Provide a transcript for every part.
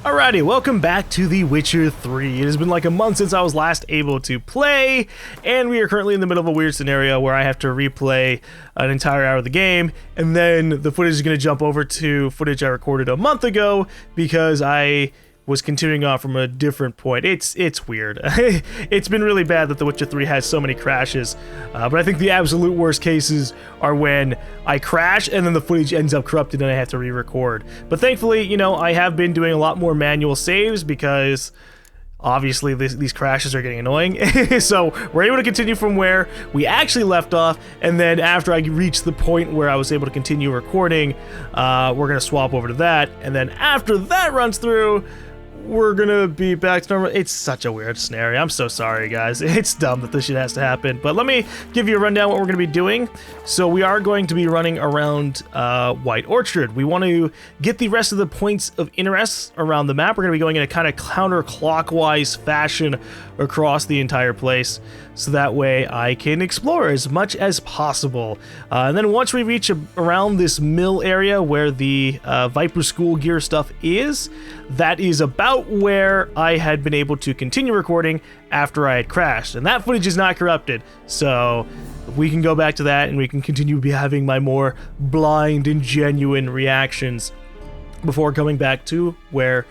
Alrighty, welcome back to The Witcher 3. It has been like a month since I was last able to play, and we are currently in the middle of a weird scenario where I have to replay an entire hour of the game, and then the footage is going to jump over to footage I recorded a month ago because I was continuing on from a different point. It's weird. It's been really bad that The Witcher 3 has so many crashes, but I think the absolute worst cases are when I crash and then the footage ends up corrupted and I have to re-record. But thankfully, you know, I have been doing a lot more manual saves because obviously these crashes are getting annoying. So we're able to continue from where we actually left off, and then after I reach the point where I was able to continue recording, we're going to swap over to that, and then after that runs through, we're gonna be back to normal. It's such a weird scenario. I'm so sorry, guys. It's dumb that this shit has to happen. But let me give you a rundown what we're gonna be doing. So we are going to be running around White Orchard. We want to get the rest of the points of interest around the map. We're gonna be going in a kind of counterclockwise fashion across the entire place, so that way I can explore as much as possible. And then once we reach around this mill area where the Viper School gear stuff is, that is about where I had been able to continue recording after I had crashed. And that footage is not corrupted, so we can go back to that and we can continue to be having my more blind and genuine reactions before coming back to where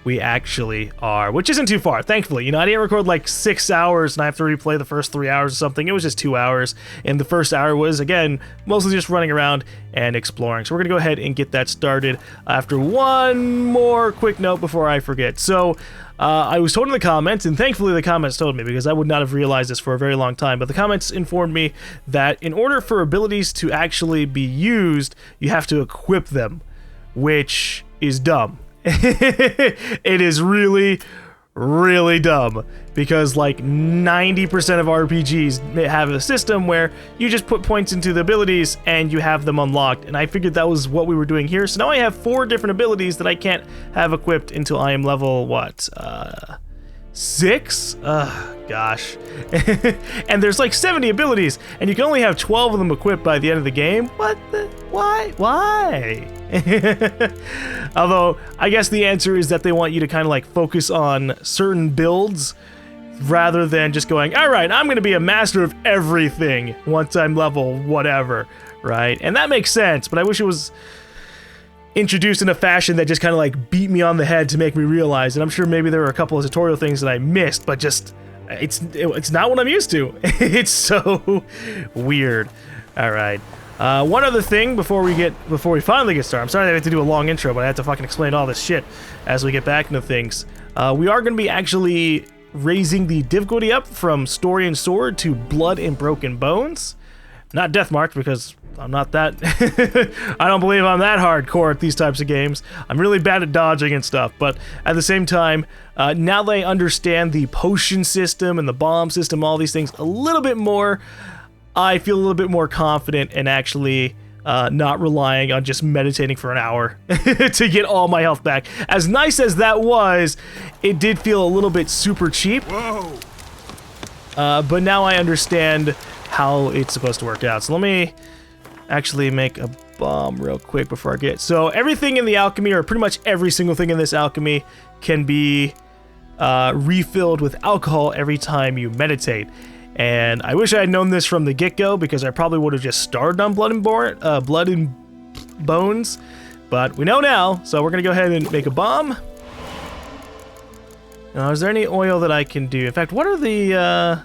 we actually are, which isn't too far, thankfully. You know, I didn't record like 6 hours and I have to replay the first 3 hours or something. It was just 2 hours, and the first hour was, again, mostly just running around and exploring. So we're gonna go ahead and get that started after one more quick note before I forget. So I was told in the comments, and thankfully the comments told me, because I would not have realized this for a very long time, but the comments informed me that in order for abilities to actually be used, you have to equip them, which is dumb. It is really dumb, because like 90% of RPGs have a system where you just put points into the abilities and you have them unlocked, and I figured that was what we were doing here. So now I have 4 different abilities that I can't have equipped until I am level, what, 6? Gosh. And there's like 70 abilities, and you can only have 12 of them equipped by the end of the game. What the? Why? Although, I guess the answer is that they want you to kind of like focus on certain builds rather than just going, all right, I'm going to be a master of everything once I'm level whatever, right? And that makes sense, but I wish it was introduced in a fashion that just kind of like beat me on the head to make me realize. And I'm sure maybe there were a couple of tutorial things that I missed, but just it's not what I'm used to. It's so weird. All right. One other thing before we finally get started. I'm sorry that I have to do a long intro, but I have to fucking explain all this shit as we get back into things. We are going to be actually raising the difficulty up from Story and Sword to Blood and Broken Bones. Not Death March, because I'm not that I don't believe I'm that hardcore at these types of games. I'm really bad at dodging and stuff, but at the same time, now that I understand the potion system and the bomb system, all these things a little bit more, I feel a little bit more confident in actually not relying on just meditating for an hour to get all my health back. As nice as that was, it did feel a little bit super cheap. Whoa. But now I understand how it's supposed to work out. So let me actually make a bomb real quick before I get. So everything in the alchemy, or pretty much every single thing in this alchemy, can be refilled with alcohol every time you meditate. And I wish I had known this from the get-go, because I probably would have just started on Blood and Bones, but we know now, so we're gonna go ahead and make a bomb. Now, is there any oil that I can do? In fact, what are the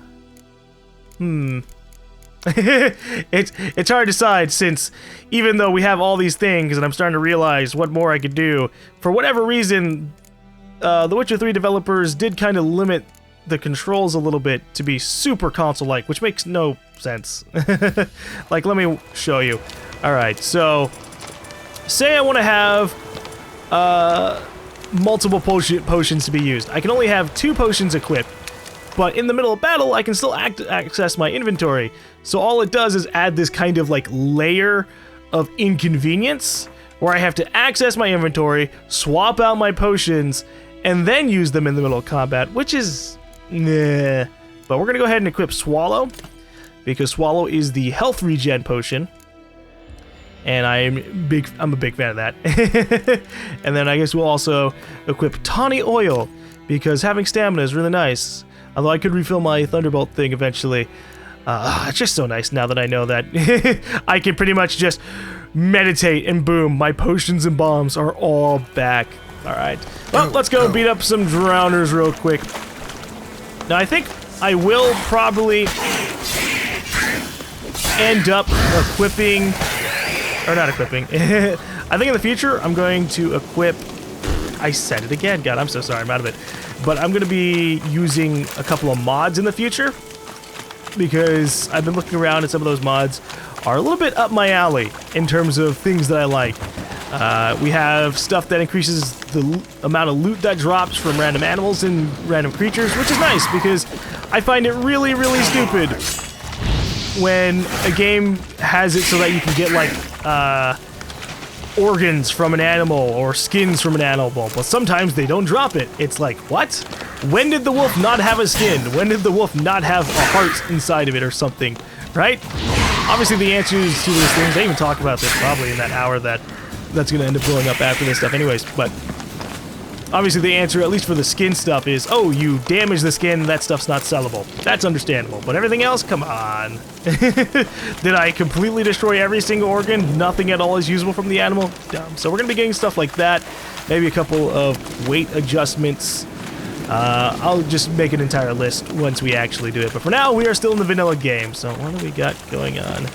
it's hard to decide, since even though we have all these things and I'm starting to realize what more I could do, for whatever reason, the Witcher 3 developers did kind of limit the controls a little bit to be super console-like, which makes no sense. Like, let me show you. Alright, so say I want to have multiple potions to be used. I can only have 2 potions equipped, but in the middle of battle, I can still access my inventory. So all it does is add this kind of like layer of inconvenience where I have to access my inventory, swap out my potions, and then use them in the middle of combat, which is nah. But we're gonna go ahead and equip Swallow, because Swallow is the health regen potion. and I'm a big fan of that. And then I guess we'll also equip tawny oil, because having stamina is really nice. Although I could refill my Thunderbolt thing eventually. It's just so nice now that I know that I can pretty much just meditate and boom, my potions and bombs are all back. Alright, well, let's go beat up some drowners real quick. Now I think I will probably end up equipping, or not equipping, I think in the future I'm going to equip, I said it again, God, I'm so sorry, I'm out of it. But I'm going to be using a couple of mods in the future, because I've been looking around and some of those mods are a little bit up my alley in terms of things that I like. We have stuff that increases the amount of loot that drops from random animals and random creatures, which is nice because I find it really, really stupid when a game has it so that you can get like organs from an animal or skins from an animal, but sometimes they don't drop it. It's like, what? When did the wolf not have a skin? When did the wolf not have a heart inside of it or something, right? Obviously the answers to these things, they even talk about this probably in that hour that's going to end up blowing up after this stuff anyways, but obviously the answer, at least for the skin stuff, is, oh, you damage the skin, that stuff's not sellable. That's understandable, but everything else, come on. Did I completely destroy every single organ? Nothing at all is usable from the animal? Dumb. So we're going to be getting stuff like that, maybe a couple of weight adjustments. I'll just make an entire list once we actually do it, but for now, we are still in the vanilla game, so what do we got going on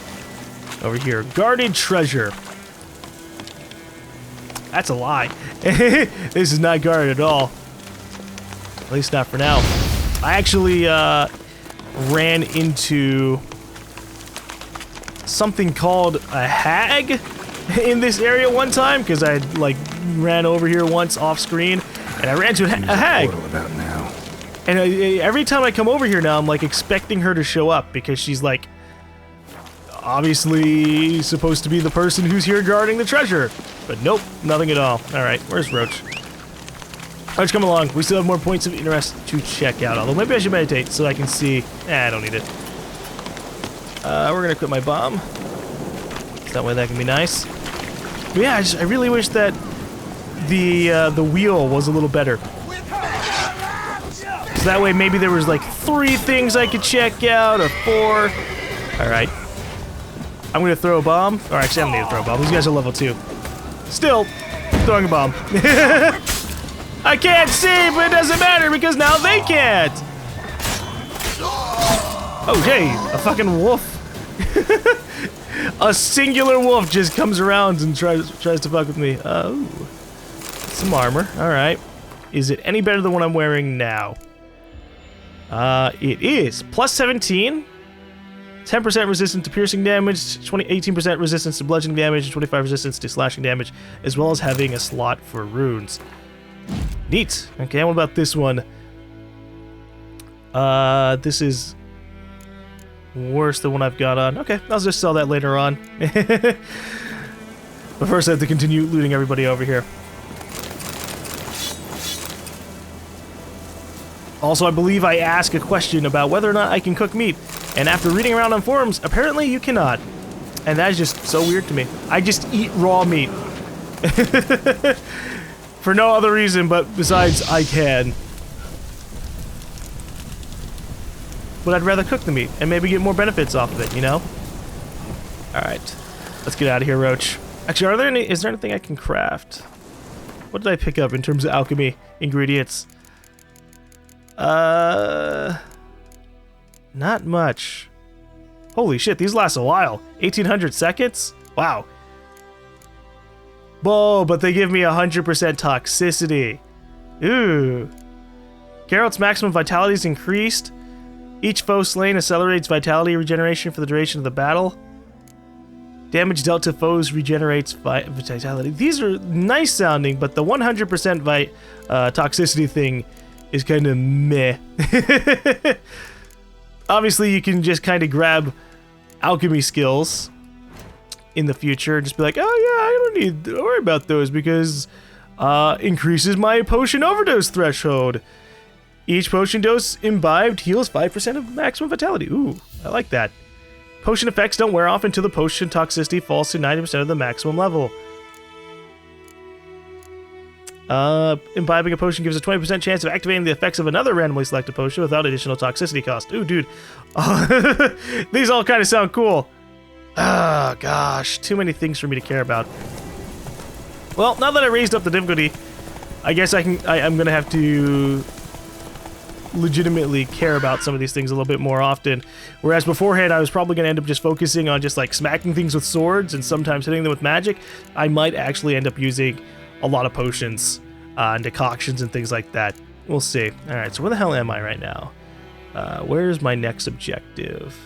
over here? Guarded treasure. That's a lie. This is not guarded at all. At least not for now. I actually ran into something called a hag in this area one time because I like ran over here once off screen and I ran into a hag. And every time I come over here now, I'm like expecting her to show up because she's like obviously supposed to be the person who's here guarding the treasure. But nope, nothing at all. Alright, where's Roach? Roach, come along. We still have more points of interest to check out. Although maybe I should meditate so I can see. I don't need it. We're gonna quit my bomb. So that way that can be nice. But yeah, I really wish that the wheel was a little better. So that way maybe there was like 3 things I could check out, or 4. Alright. I'm gonna throw a bomb. Or actually, I don't need to throw a bomb. These guys are level 2. Still, throwing a bomb. I can't see, but it doesn't matter because now they can't. Oh, hey, a fucking wolf. A singular wolf just comes around and tries to fuck with me. Oh, some armor. All right. Is it any better than what I'm wearing now? It is. Plus 17. 10% resistance to piercing damage, 18% resistance to bludgeoning damage, and 25% resistance to slashing damage, as well as having a slot for runes. Neat. Okay, what about this one? This is worse than what I've got on. Okay, I'll just sell that later on. But first I have to continue looting everybody over here. Also, I believe I asked a question about whether or not I can cook meat. And after reading around on forums, apparently you cannot. And that is just so weird to me. I just eat raw meat. For no other reason, but besides I can. But I'd rather cook the meat and maybe get more benefits off of it, you know? Alright. Let's get out of here, Roach. Actually, is there anything I can craft? What did I pick up in terms of alchemy ingredients? Not much. Holy shit, these last a while. 1800 seconds? Wow. Whoa, but they give me 100% toxicity. Ooh. Geralt's maximum vitality is increased. Each foe slain accelerates vitality regeneration for the duration of the battle. Damage dealt to foes regenerates vitality. These are nice sounding, but the 100% toxicity thing is kind of meh. Obviously, you can just kind of grab alchemy skills in the future and just be like, oh yeah, I don't need to worry about those because increases my potion overdose threshold. Each potion dose imbibed heals 5% of maximum vitality. Ooh, I like that. Potion effects don't wear off until the potion toxicity falls to 90% of the maximum level. Imbibing a potion gives a 20% chance of activating the effects of another randomly selected potion without additional toxicity cost. Ooh, dude. These all kind of sound cool. Ah, gosh. Too many things for me to care about. Well, now that I raised up the difficulty, I guess I'm going to have to legitimately care about some of these things a little bit more often. Whereas beforehand, I was probably going to end up just focusing on just like smacking things with swords and sometimes hitting them with magic. I might actually end up using a lot of potions and decoctions and things like that. We'll see. All right, so where the hell am I right now? Where's my next objective?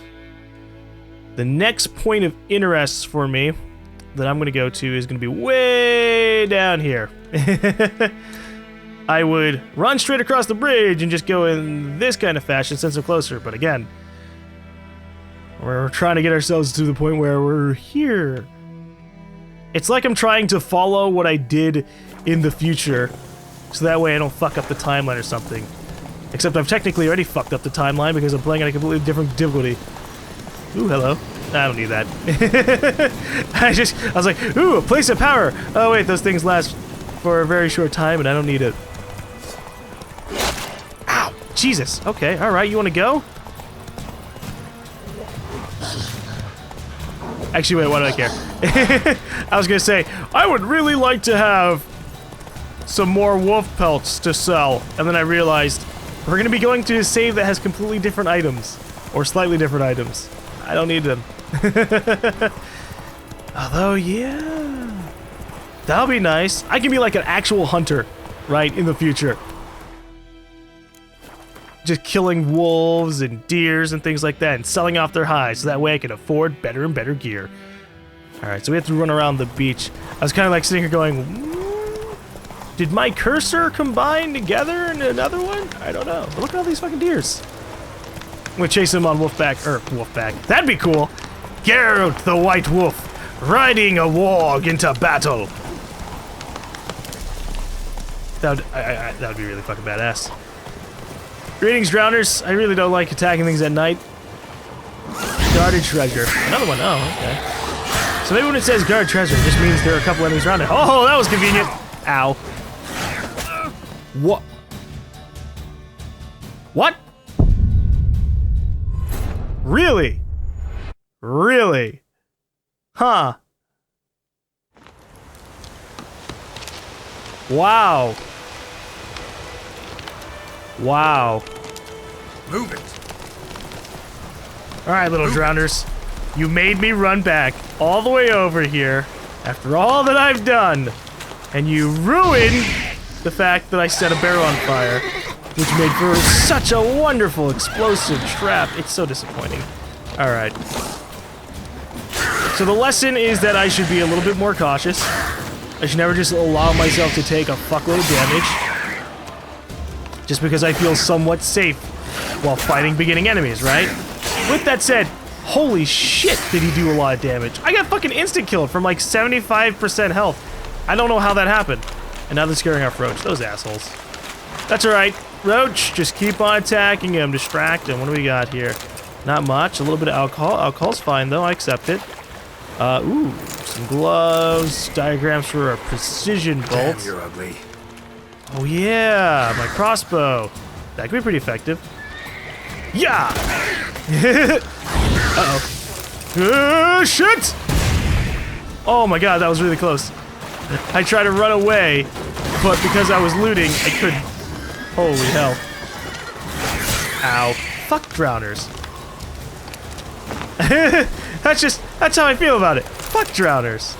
The next point of interest for me that I'm going to go to is going to be way down here. I would run straight across the bridge and just go in this kind of fashion since I'm closer. But again, we're trying to get ourselves to the point where we're here. It's like I'm trying to follow what I did in the future, so that way I don't fuck up the timeline or something. Except I've technically already fucked up the timeline because I'm playing on a completely different difficulty. Ooh, hello. I don't need that. I was like, ooh, a place of power. Oh wait, those things last for a very short time and I don't need it. Ow, Jesus. Okay, alright, you wanna go? Actually, wait, why do I care? I was gonna say, I would really like to have some more wolf pelts to sell. And then I realized, we're gonna be going to a save that has completely different items. Or slightly different items. I don't need them. Although, yeah. That'll be nice. I can be like an actual hunter, right, in the future. Just killing wolves and deers and things like that and selling off their hides so that way I can afford better and better gear. Alright, so we have to run around the beach. I was kind of like sitting here going, did my cursor combine together in another one? I don't know. But look at all these fucking deers. I'm gonna chase him on Wolfback. That'd be cool. Geralt the White Wolf, riding a warg into battle. That would be really fucking badass. Greetings, drowners. I really don't like attacking things at night. Guarded treasure. Another one. Oh, okay. So maybe when it says guard treasure, it just means there are a couple enemies around it. Oh, that was convenient. Ow. What? What? Really? Really? Huh. Wow. Wow. Move it. Alright, little drowners. You made me run back all the way over here after all that I've done. And you ruined the fact that I set a barrel on fire, which made for such a wonderful explosive trap. It's so disappointing. Alright. So the lesson is that I should be a little bit more cautious. I should never just allow myself to take a fuckload of damage. Just because I feel somewhat safe while fighting beginning enemies, right? With that said, holy shit did he do a lot of damage. I got fucking instant killed from like 75% health. I don't know how that happened. And now they're scaring off Roach. Those assholes. That's alright. Roach, just keep on attacking him. Distract him. What do we got here? Not much. A little bit of alcohol. Alcohol's fine, though. I accept it. Ooh. Some gloves. Diagrams for a precision bolt. Damn, you're ugly. Oh, yeah. My crossbow. That could be pretty effective. Yeah! Uh-oh. Shit! Oh my god, that was really close. I tried to run away, but because I was looting, I couldn't. Holy hell. Ow. Fuck drowners. That's how I feel about it. Fuck drowners.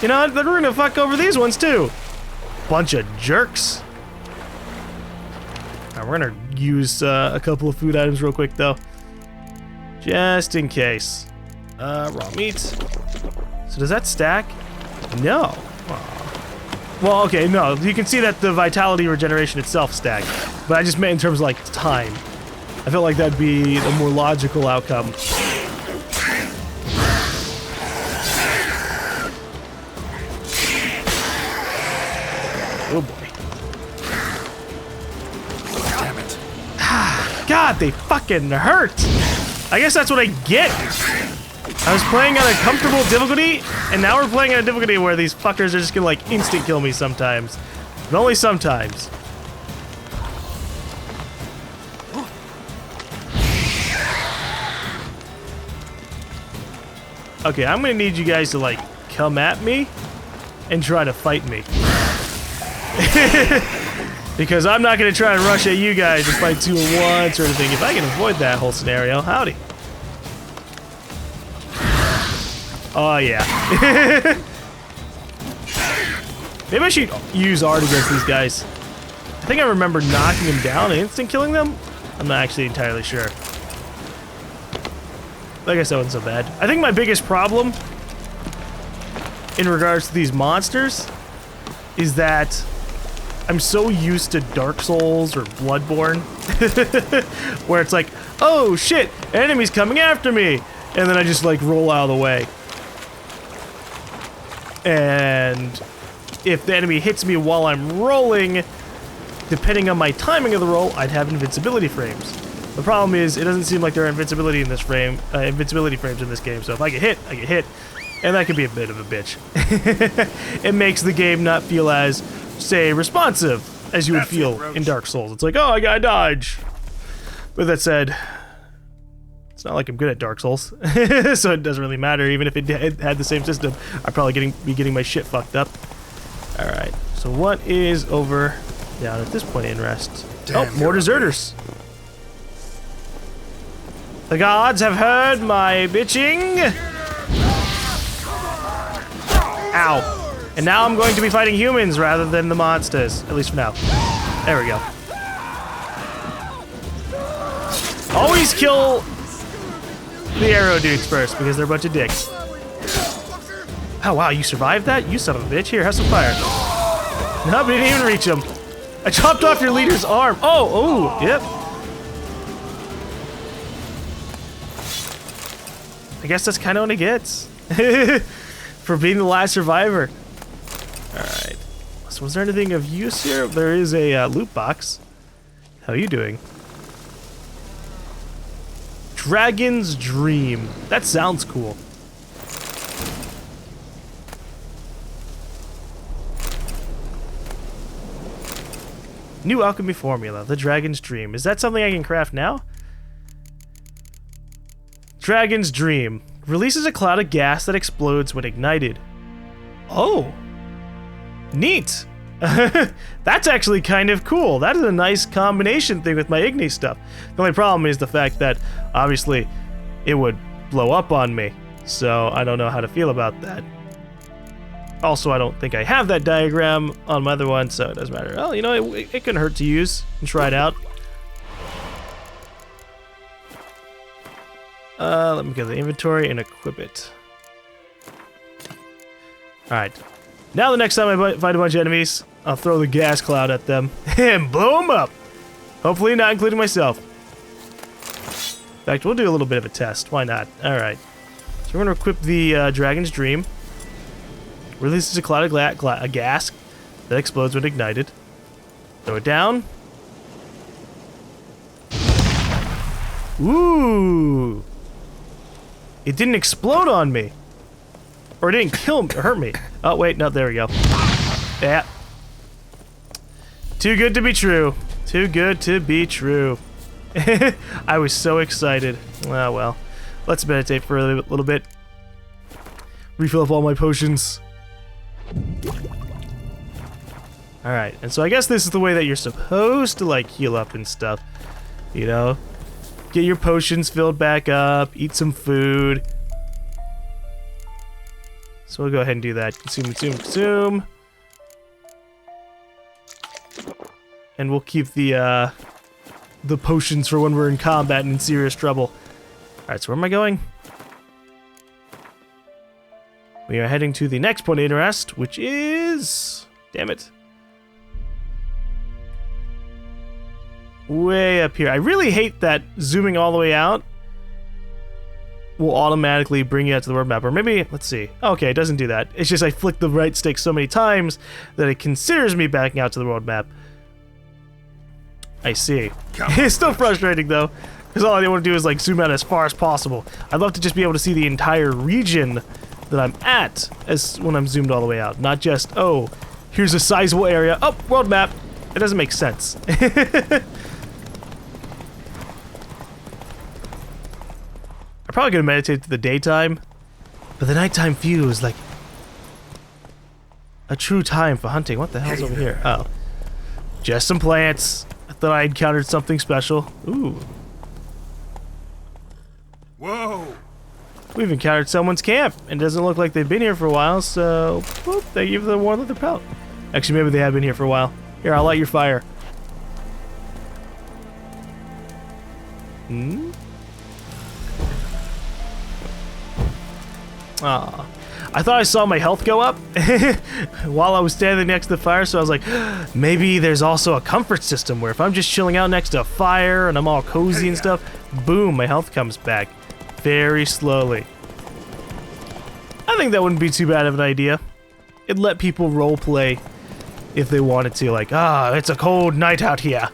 You know, we're gonna fuck over these ones too. Bunch of jerks. Alright, we're gonna use a couple of food items real quick though. Just in case. Raw meat. So does that stack? No. Aw. Well, okay, no. You can see that the vitality regeneration itself stacked. But I just meant in terms of, like, time. I felt like that'd be the more logical outcome. Oh, boy. Damn it. God, they fucking hurt! I guess that's what I get. I was playing on a comfortable difficulty, and now we're playing on a difficulty where these fuckers are just gonna like instant kill me sometimes. But only sometimes. Okay, I'm gonna need you guys to like come at me and try to fight me. Because I'm not gonna try and rush at you guys and fight 2 at once or anything. If I can avoid that whole scenario, howdy. Oh yeah. Maybe I should use art against these guys. I think I remember knocking them down and instant killing them. I'm not actually entirely sure. I guess that wasn't so bad. I think my biggest problem in regards to these monsters is that I'm so used to Dark Souls or Bloodborne where it's like, oh shit, an enemy's coming after me, and then I just like roll out of the way. And if the enemy hits me while I'm rolling, depending on my timing of the roll, I'd have invincibility frames. The problem is, it doesn't seem like there are invincibility frames in this game, so if I get hit, I get hit. And that can be a bit of a bitch. It makes the game not feel as, say, responsive as you would feel in Dark Souls. It's like, oh, I gotta dodge. With that said, it's not like I'm good at Dark Souls, so it doesn't really matter. Even if it had the same system, I'd probably be getting my shit fucked up. Alright, so what is over down at this point in rest? Oh, more deserters. The gods have heard my bitching. Ow. And now I'm going to be fighting humans rather than the monsters. At least for now. There we go. Always kill the arrow dudes first, because they're a bunch of dicks. Oh wow, you survived that? You son of a bitch. Here, have some fire. No, but I didn't even reach him. I chopped off your leader's arm. Oh, yep. I guess that's kind of what it gets. For being the last survivor. Alright. So was there anything of use here? There is a loot box. How are you doing? Dragon's Dream. That sounds cool. New alchemy formula, the Dragon's Dream. Is that something I can craft now? Dragon's Dream. Releases a cloud of gas that explodes when ignited. Oh. Neat. That's actually kind of cool. That is a nice combination thing with my Igni stuff. The only problem is the fact that, obviously, it would blow up on me. So I don't know how to feel about that. Also, I don't think I have that diagram on my other one, so it doesn't matter. Well, you know, it couldn't hurt to use and try it out. Let me go to the inventory and equip it. Alright. Now the next time I fight a bunch of enemies, I'll throw the gas cloud at them and blow them up. Hopefully not including myself. In fact, we'll do a little bit of a test. Why not? Alright. So we're going to equip the Dragon's Dream. Releases a cloud of gas that explodes when ignited. Throw it down. Ooh. It didn't explode on me. Or it didn't kill me or hurt me. Oh, wait, no, there we go. Yeah. Too good to be true. Too good to be true. I was so excited. Oh, well. Let's meditate for a little bit. Refill up all my potions. Alright, and so I guess this is the way that you're supposed to, like, heal up and stuff. You know? Get your potions filled back up, eat some food. So we'll go ahead and do that. Consume, consume, consume. And we'll keep the potions for when we're in combat and in serious trouble. Alright, so where am I going? We are heading to the next point of interest, which is... Damn it. Way up here. I really hate that zooming all the way out will automatically bring you out to the world map. Or maybe, let's see. Okay, it doesn't do that. It's just I flick the right stick so many times that it considers me backing out to the world map. I see. It's still frustrating though. Because all I want to do is like zoom out as far as possible. I'd love to just be able to see the entire region that I'm at as when I'm zoomed all the way out. Not just, oh, here's a sizable area. Oh, world map. It doesn't make sense. I'm probably going to meditate to the daytime, but the nighttime view is like a true time for hunting. What the hell's over here? Oh. Just some plants. I thought I encountered something special. Ooh. Whoa! We've encountered someone's camp, and it doesn't look like they've been here for a while, so whoop, thank you for the warm leather pelt. Actually, maybe they have been here for a while. Here, I'll light your fire. Hmm? Aw. I thought I saw my health go up while I was standing next to the fire, so I was like, maybe there's also a comfort system where if I'm just chilling out next to a fire and I'm all cozy and stuff, boom, my health comes back very slowly. I think that wouldn't be too bad of an idea. It'd let people roleplay if they wanted to, like, it's a cold night out here.